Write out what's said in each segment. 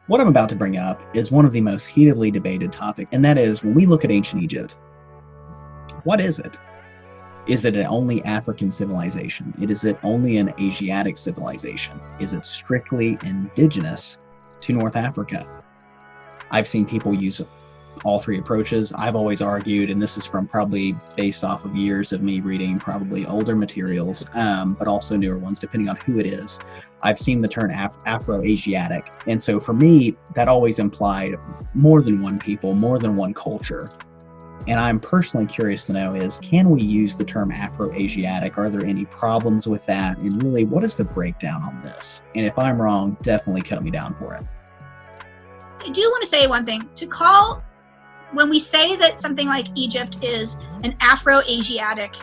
What I'm about to bring up is one of the most heatedly debated topics, and that is when we look at ancient Egypt, what is it? Is it an only African civilization? Is it only an Asiatic civilization? Is it strictly indigenous to North Africa? I've seen people use all three approaches. I've always argued, and this is from probably based off of years of me reading probably older materials, but also newer ones, depending on who it is. I've seen the term Afro-Asiatic. And so for me, that always implied more than one people, more than one culture. And I'm personally curious to know is, can we use the term Afro-Asiatic? Are there any problems with that? And really, what is the breakdown on this? And if I'm wrong, definitely cut me down for it. I do want to say one thing. When we say that something like Egypt is an Afro-Asiatic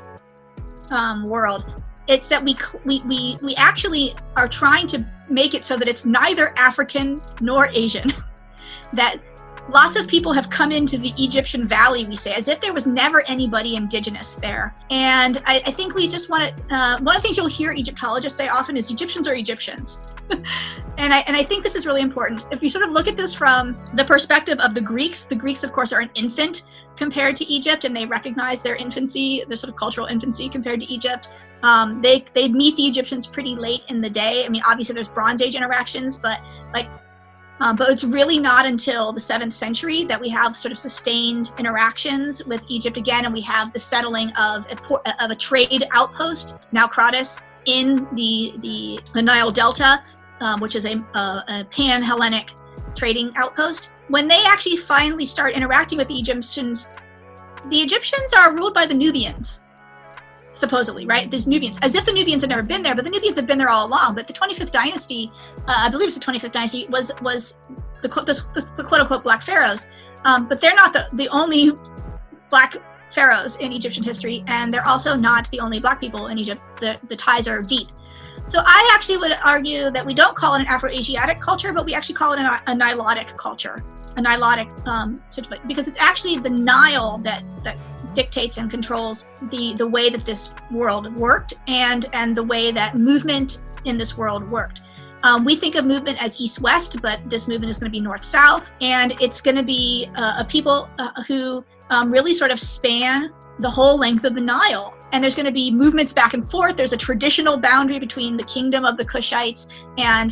world, it's that we actually are trying to make it so that it's neither African nor Asian. That lots of people have come into the Egyptian valley, we say, as if there was never anybody indigenous there. And I think we just want to, one of the things you'll hear Egyptologists say often is Egyptians are Egyptians. And I think this is really important. If you sort of look at this from the perspective of the Greeks, of course, are an infant compared to Egypt, and they recognize their infancy, their sort of cultural infancy compared to Egypt. They meet the Egyptians pretty late in the day. I mean, obviously there's Bronze Age interactions, but it's really not until the 7th century that we have sort of sustained interactions with Egypt again, and we have the settling of a trade outpost, Naucratis, in the Nile Delta, which is a pan-Hellenic trading outpost. When they actually finally start interacting with the Egyptians are ruled by the Nubians, supposedly, right? These Nubians, as if the Nubians had never been there, but the Nubians have been there all along. But the 25th dynasty, I believe it's the 25th dynasty, was the quote-unquote Black Pharaohs. But they're not the only Black pharaohs in Egyptian history, and they're also not the only Black people in Egypt. The ties are deep. So I actually would argue that we don't call it an Afro-Asiatic culture, but we actually call it a Nilotic culture, a Nilotic situation, because it's actually the Nile that dictates and controls the way that this world worked and the way that movement in this world worked. We think of movement as east-west, but this movement is going to be north-south, and it's going to be a people who really sort of span the whole length of the Nile. And there's going to be movements back and forth. There's a traditional boundary between the kingdom of the Kushites and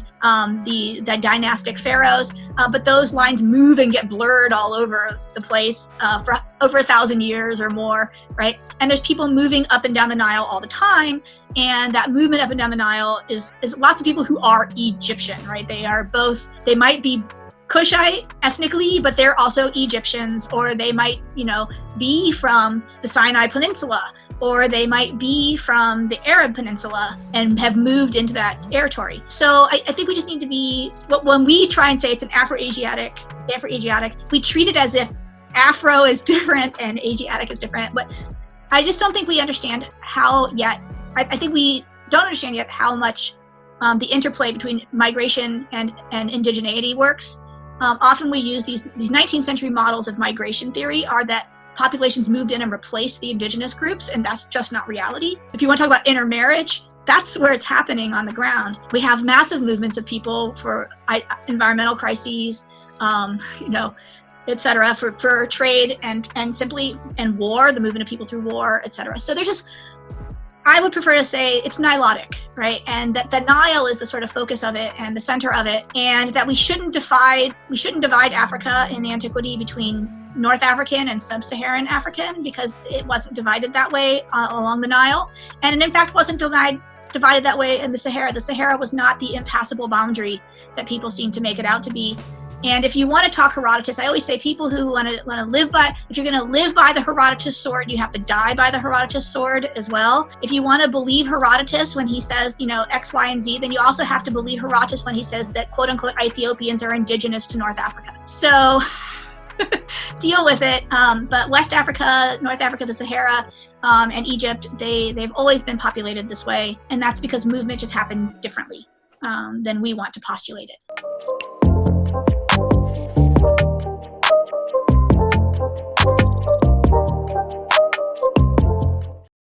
the dynastic pharaohs, but those lines move and get blurred all over the place for over 1,000 years or more, right? And there's people moving up and down the Nile all the time, and that movement up and down the Nile is lots of people who are Egyptian, right? They might be Kushite ethnically, but they're also Egyptians, or they might, be from the Sinai Peninsula, or they might be from the Arab Peninsula and have moved into that territory. So I think we just need to be, when we try and say it's an Afro-Asiatic, we treat it as if Afro is different and Asiatic is different, but I just don't think we understand how yet. I think we don't understand yet how much the interplay between migration and indigeneity works. Often we use these 19th century models of migration theory are that populations moved in and replaced the indigenous groups, and that's just not reality. If you want to talk about intermarriage, that's where it's happening on the ground. We have massive movements of people for environmental crises, et cetera, for trade and war, the movement of people through war, et cetera. So I would prefer to say it's Nilotic, right? And that the Nile is the sort of focus of it and the center of it, and that we shouldn't divide Africa in antiquity between North African and Sub-Saharan African, because it wasn't divided that way along the Nile, and it in fact wasn't divided that way in the Sahara. The Sahara was not the impassable boundary that people seem to make it out to be. And if you want to talk Herodotus, I always say people who want to live by, if you're going to live by the Herodotus sword, you have to die by the Herodotus sword as well. If you want to believe Herodotus when he says, X, Y, and Z, then you also have to believe Herodotus when he says that quote unquote Ethiopians are indigenous to North Africa. So deal with it. But West Africa, North Africa, the Sahara, and Egypt, they've always been populated this way. And that's because movement just happened differently than we want to postulate it.